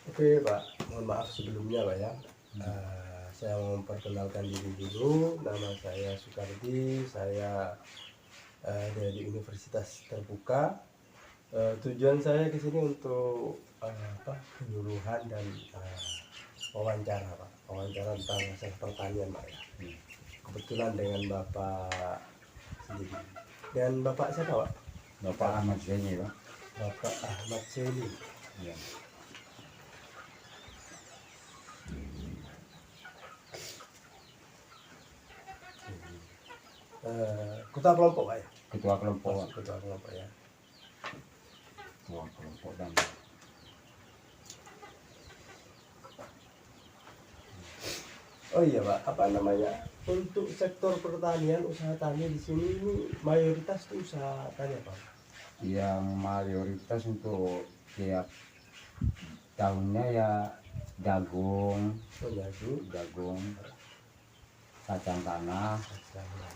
Oke Pak, mohon maaf sebelumnya Pak ya. Saya mau memperkenalkan diri dulu. Nama saya Sukardi. Saya dari Universitas Terbuka. Tujuan saya ke sini untuk penyuluhan dan wawancara Pak. Wawancara tentang masalah pertanian Pak ya. Kebetulan dengan Bapak sendiri. Dan Bapak siapa Pak? Bapak Ahmad Zaini, Pak. Bapak Ahmad Zaini. Ya. Ketua kelompok Pak ya? Ketua kelompok, Pak. Ketua kelompok ya. Ketua kelompok dan Oh iya Pak, apa namanya? Untuk sektor pertanian, usaha tani di sini ini mayoritas itu usaha tani apa? yang mayoritas untuk tiap tahunnya ya jagung, Oh jagung, kacang tanah,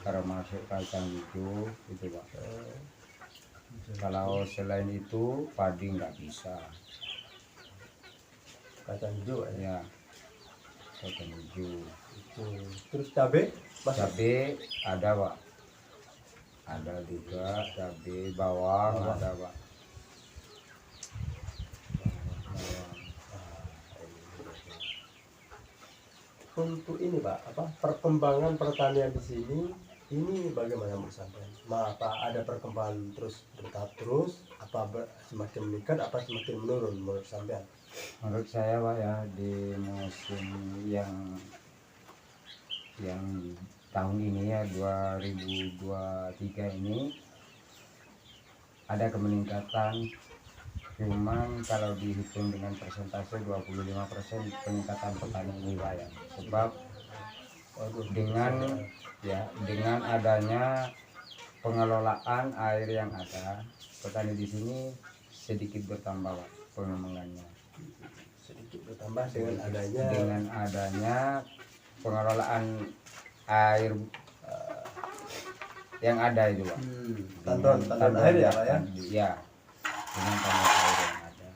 termasuk kacang hijau itu, Pak. Kalau selain itu padi nggak bisa. kacang hijau ya. Ya, kacang hijau. Itu. Terus cabai? Cabai ada, Pak. Ada juga cabai, bawang ada, Pak. Bawang. Untuk ini Pak, apa perkembangan pertanian di sini ini bagaimana menurut sampean? Apa ada perkembangan terus bertahap terus? Semakin meningkat apa semakin menurun menurut sampean? Menurut saya, Pak, ya di musim yang tahun ini ya 2023 ini ada kemeningkatan, cuman kalau dihitung dengan persentase 25% peningkatan petani ini, Pak, ya. Sebab dengan adanya pengelolaan air yang ada, petani di sini sedikit bertambah, Pak, pengembangannya. Sedikit bertambah dengan adanya pengelolaan air yang ada itu, Pak. Tandon air ya Pak ya? Ya, dengan tandon air yang ada.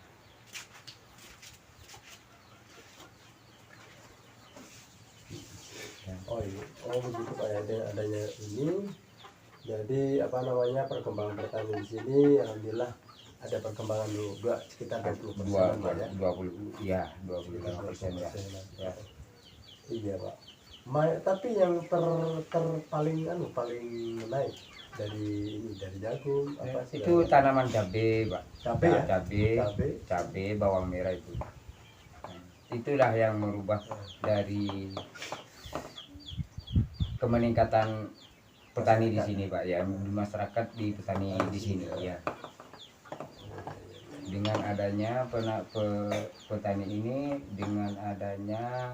Begitu Pak ya, dengan adanya ini jadi apa namanya perkembangan pertanian di sini alhamdulillah ada perkembangan juga sekitar 20% Pak ya. 25% ya. Ya. Iya Pak. Tapi yang paling paling naik dari jagung apa sih? Itu tanaman cabai, Pak. Cabai ya? Cabai, bawang merah itu. Itulah yang merubah dari kemeningkatan petani di sini, Pak, ya, masyarakat di petani di sini ya. Dengan adanya petani ini, dengan adanya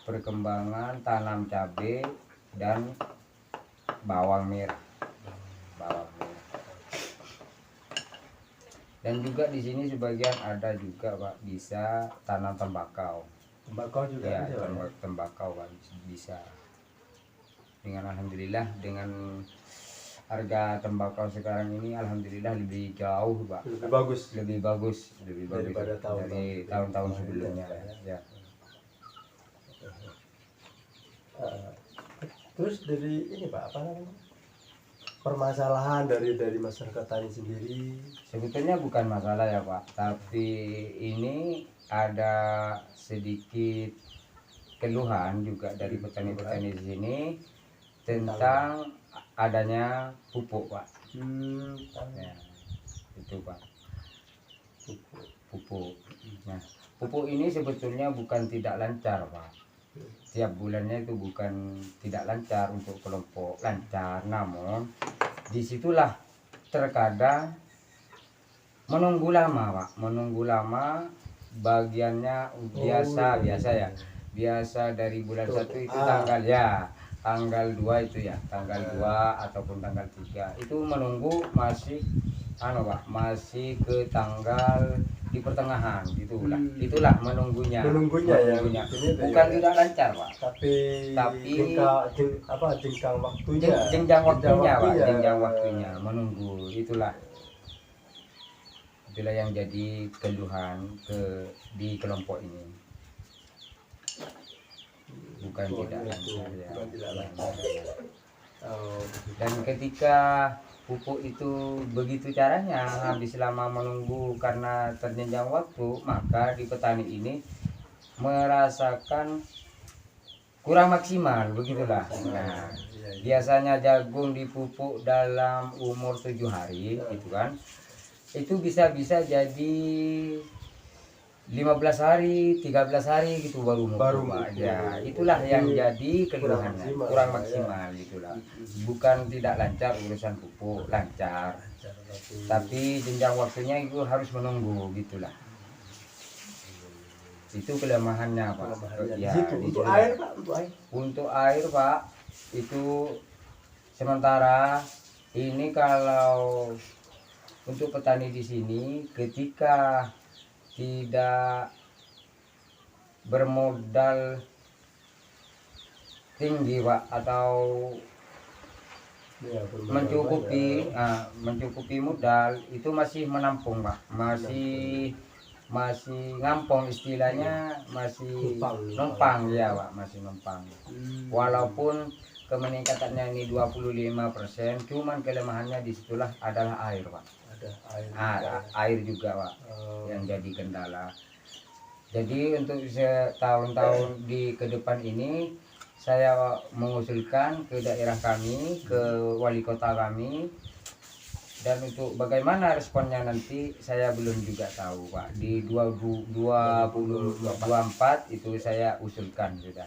perkembangan tanam cabai dan bawang merah. Dan juga di sini sebagian ada juga, Pak, bisa tanam tembakau. Tembakau juga Ya, bisa, tembakau, Pak, bisa. Dengan alhamdulillah dengan harga tembakau sekarang ini alhamdulillah lebih jauh, Pak. Lebih bagus daripada dari tahun-tahun sebelumnya ya. Terus dari ini Pak, apa namanya? Permasalahan dari masyarakat tani sendiri Sebetulnya bukan masalah ya, Pak, tapi ini ada sedikit keluhan juga dari petani-petani di sini tentang adanya pupuk, Pak. Ya, itu, Pak, pupuk. Nah, pupuk ini sebetulnya bukan tidak lancar, Pak. Tiap bulannya itu bukan tidak lancar untuk kelompok, lancar, namun disitulah terkadang menunggu lama, Pak. Menunggu lama bagiannya biasa ya. Biasa dari bulan 1 itu tanggal 2 itu ya, tanggal 2 ataupun tanggal 3 itu menunggu masih Pak, masih ke tanggal di pertengahan gitulah. Itulah menunggunya ya, bukan tidak lancar, Pak, tapi jenjang waktunya, jenjang waktunya, Pak, jenjang waktunya menunggu itulah. Itulah yang jadi keluhan di kelompok ini. Bukan Oh, tidak itu, lancar ya. bukan tidak Ya, lancar. ya. Oh, Dan ketika pupuk itu begitu caranya, habis lama menunggu karena terjenjang waktu, maka di petani ini merasakan kurang maksimal, begitulah. Nah, iya, iya. biasanya jagung dipupuk dalam umur 7 hari, gitu kan. Itu bisa-bisa jadi 15 hari, 13 hari gitu baru Baru mupuk, Pak. mupuk. Ya, itulah yang Jadi, jadi keluhannya, maksimal, kurang Pak, ya. maksimal gitulah. Bukan tidak lancar urusan pupuk, lancar. Lancar, Tapi jenjang waktunya itu harus menunggu gitulah. Itu kelemahannya, Pak. kelemahannya di Ya, situ. di Untuk situ. air, Pak, untuk air. Untuk air, Pak, itu sementara ini kalau untuk petani di sini ketika tidak bermodal tinggi, Pak, atau Ya, bermodal mencukupi banyak. mencukupi modal, itu masih menampung, Pak, masih ngampong istilahnya, masih numpang ya, Pak, masih numpang. Walaupun kemeningkatannya ini 25%, cuman kelemahannya disitulah adalah air, Pak. Ada air. Air juga, Pak, Oh, yang jadi kendala. Jadi untuk setahun-tahun di ke depan ini saya mengusulkan ke daerah kami, ke wali kota kami, dan untuk bagaimana responnya nanti saya belum juga tahu, Pak. Di 2024 itu saya usulkan sudah.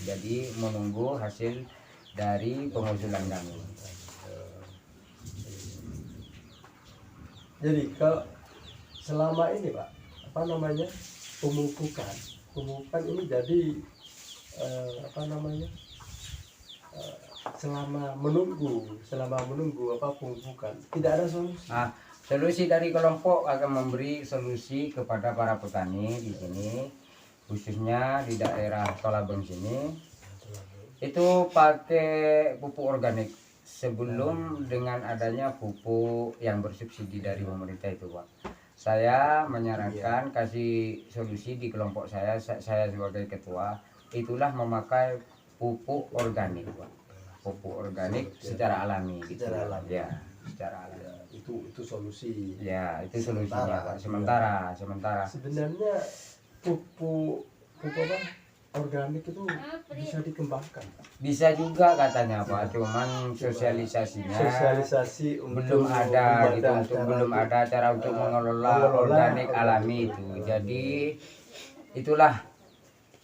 Jadi menunggu hasil dari pengusulan kami. jadi kalau selama ini, Pak, apa namanya, pemupukan ini jadi apa namanya, selama menunggu apa pemupukan tidak ada solusi. Solusi dari kelompok akan memberi solusi kepada para petani di sini, khususnya di daerah Tolabeng sini. Itu pakai pupuk organik sebelum dengan adanya pupuk yang bersubsidi dari pemerintah itu, Pak. Saya menyarankan kasih solusi di kelompok saya sebagai ketua, itulah memakai pupuk organik, Pak. Pupuk organik secara alami gitu. Secara alami. Ya, secara alami. Ya, itu solusi. Ya, itu solusinya, Pak. Sementara. Sebenarnya pupuk apa organik itu bisa dikembangkan. Bisa juga katanya, Pak, cuman sosialisasi untuk belum ada gitu, belum untuk ada cara untuk mengelola organik alami itu. Jadi itulah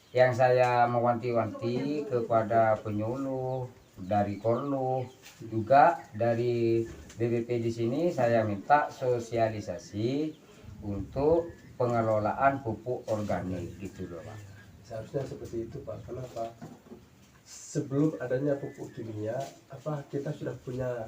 yang saya mewanti-wanti kepada penyuluh dari Korlu, juga dari BBP di sini saya minta sosialisasi untuk pengelolaan pupuk organik gitu loh, Pak. Seharusnya seperti itu, Pak. Kenapa? Sebelum adanya pupuk kimia, kita sudah punya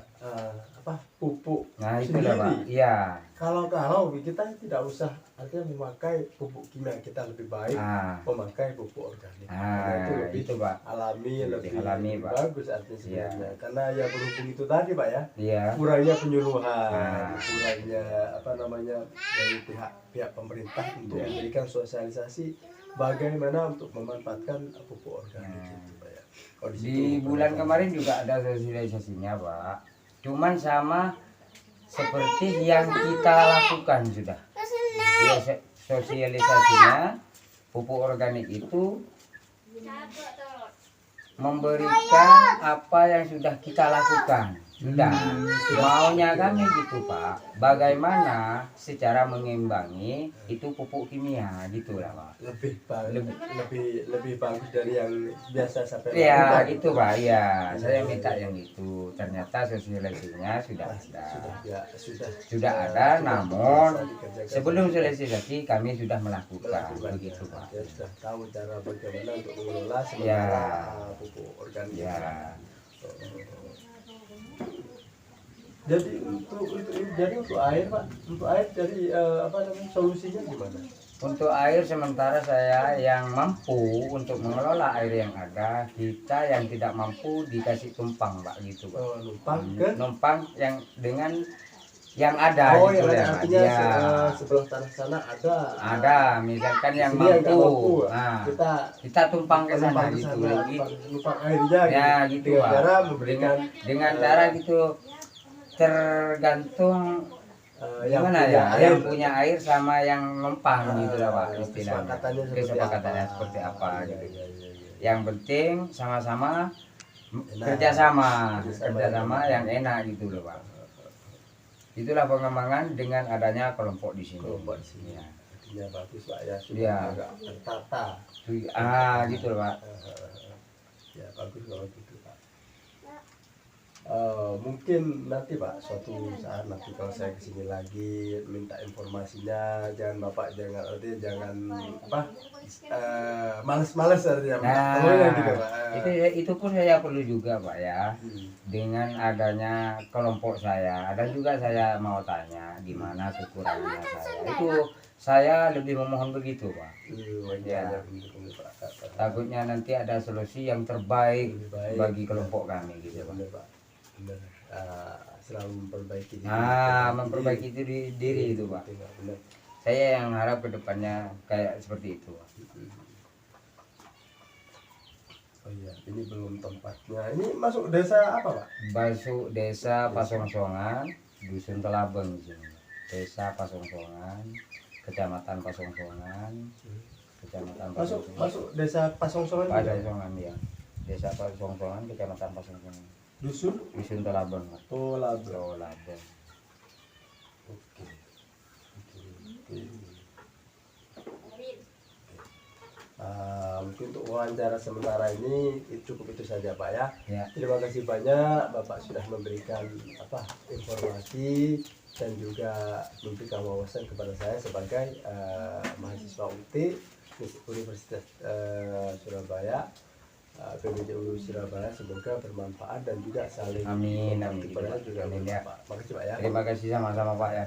pupuk Itulah, Pak. Iya. Kalau kita tidak usah artinya memakai pupuk kimia, kita lebih baik memakai pupuk organik. Itu lebih itu, Pak. Alami, lebih alami, Pak. bagus artinya sebenarnya. Karena ya berhubung itu tadi, Pak, ya. Iya. Kurangnya penyuluhan, kurangnya apa namanya dari pihak pemerintah untuk memberikan sosialisasi bagaimana untuk memanfaatkan pupuk organik itu, Pak, ya. Di bulan kemarin juga ada sosialisasinya, Pak. Cuman sama seperti yang kita lakukan sudah. Ya, sosialisasinya pupuk organik itu memberikan apa yang sudah kita lakukan. Sudah. Maunya kami gitu, Pak. Bagaimana secara mengimbangi itu pupuk kimia gitulah, Pak. Lebih bagus dari yang biasa sampai. Ya, itu, Pak. Ya, saya minta yang itu. Ternyata sosialisasinya sudah ada. Sudah ada, namun sebelum sosialisasi kami sudah melakukan begitu, Pak. Ya, sudah tahu cara bagaimana untuk mengelola sementara pupuk organik. Ya. Jadi untuk air, Pak, dari solusinya gimana? Untuk air sementara saya yang mampu untuk mengelola air yang ada, kita yang tidak mampu dikasih tumpang, Pak, gitu, Pak. Numpang yang dengan yang ada Oh, gitu yang ada ya, Pak. artinya Ya. sebelah tanah sana ada. Ada, misalkan yang Sini yang nggak mampu. mampu, Nah, kita kita tumpang ke sana numpang ke gitu. sana, numpang airnya Ya gitu. gitu, Dengan Pak. cara memberikan Dengan cara gitu tergantung yang gimana punya ya, air. yang punya air sama yang numpang gitu lah, Pak, istilahnya. Kesepakatannya Seperti apa Iya, gitu. iya, iya, iya. Yang penting sama-sama Enak. kerjasama Kerjasama yang enak gitu loh, Pak. Itulah pengembangan dengan adanya kelompok di sini. Kelompok di sini. Ya. Artinya bagus Pak ya, sudah Iya. agak tertata. Gitu loh, Pak. Ya bagus kalau gitu Pak. Mungkin nanti Pak suatu saat nanti kalau saya kesini lagi minta informasinya, jangan Bapak jangan apa males-males artinya. Pokoknya gitu Pak. Itu pun saya perlu juga, Pak ya. Hmm. Dengan adanya kelompok saya, dan juga saya mau tanya gimana kekurangannya saya. Itu saya lebih memohon begitu, Pak. Ya. Takutnya nanti ada solusi yang terbaik Lebih baik, bagi kelompok kami gitu, Ya Pak. benar Pak. Benar. Selalu memperbaiki diri. Memperbaiki diri itu, Pak. Benar. Saya yang harap ke depannya kayak seperti itu, Pak. Oh iya, ini belum tempatnya. Ini masuk desa apa Pak? Masuk desa Pasongsongan, dusun Telabeng di sini. Desa Pasongsongan, kecamatan Pasongsongan, kecamatan Masuk desa Pasongsongan juga? Pasongsongan ya. Desa Pasongsongan, kecamatan Pasongsongan. Dusun Telabeng, Pak. Tolabeng. Telabeng. Oke. Mungkin untuk wawancara sementara ini cukup itu saja Pak ya. Ya. Terima kasih banyak Bapak sudah memberikan informasi dan juga memberikan wawasan kepada saya sebagai mahasiswa UT Universitas Surabaya. PBJU Surabaya, semoga bermanfaat dan juga saling Amin. membantu pada juga Amin, ya. bermanfaat. Makasih Pak ya. Terima kasih sama-sama, Pak ya.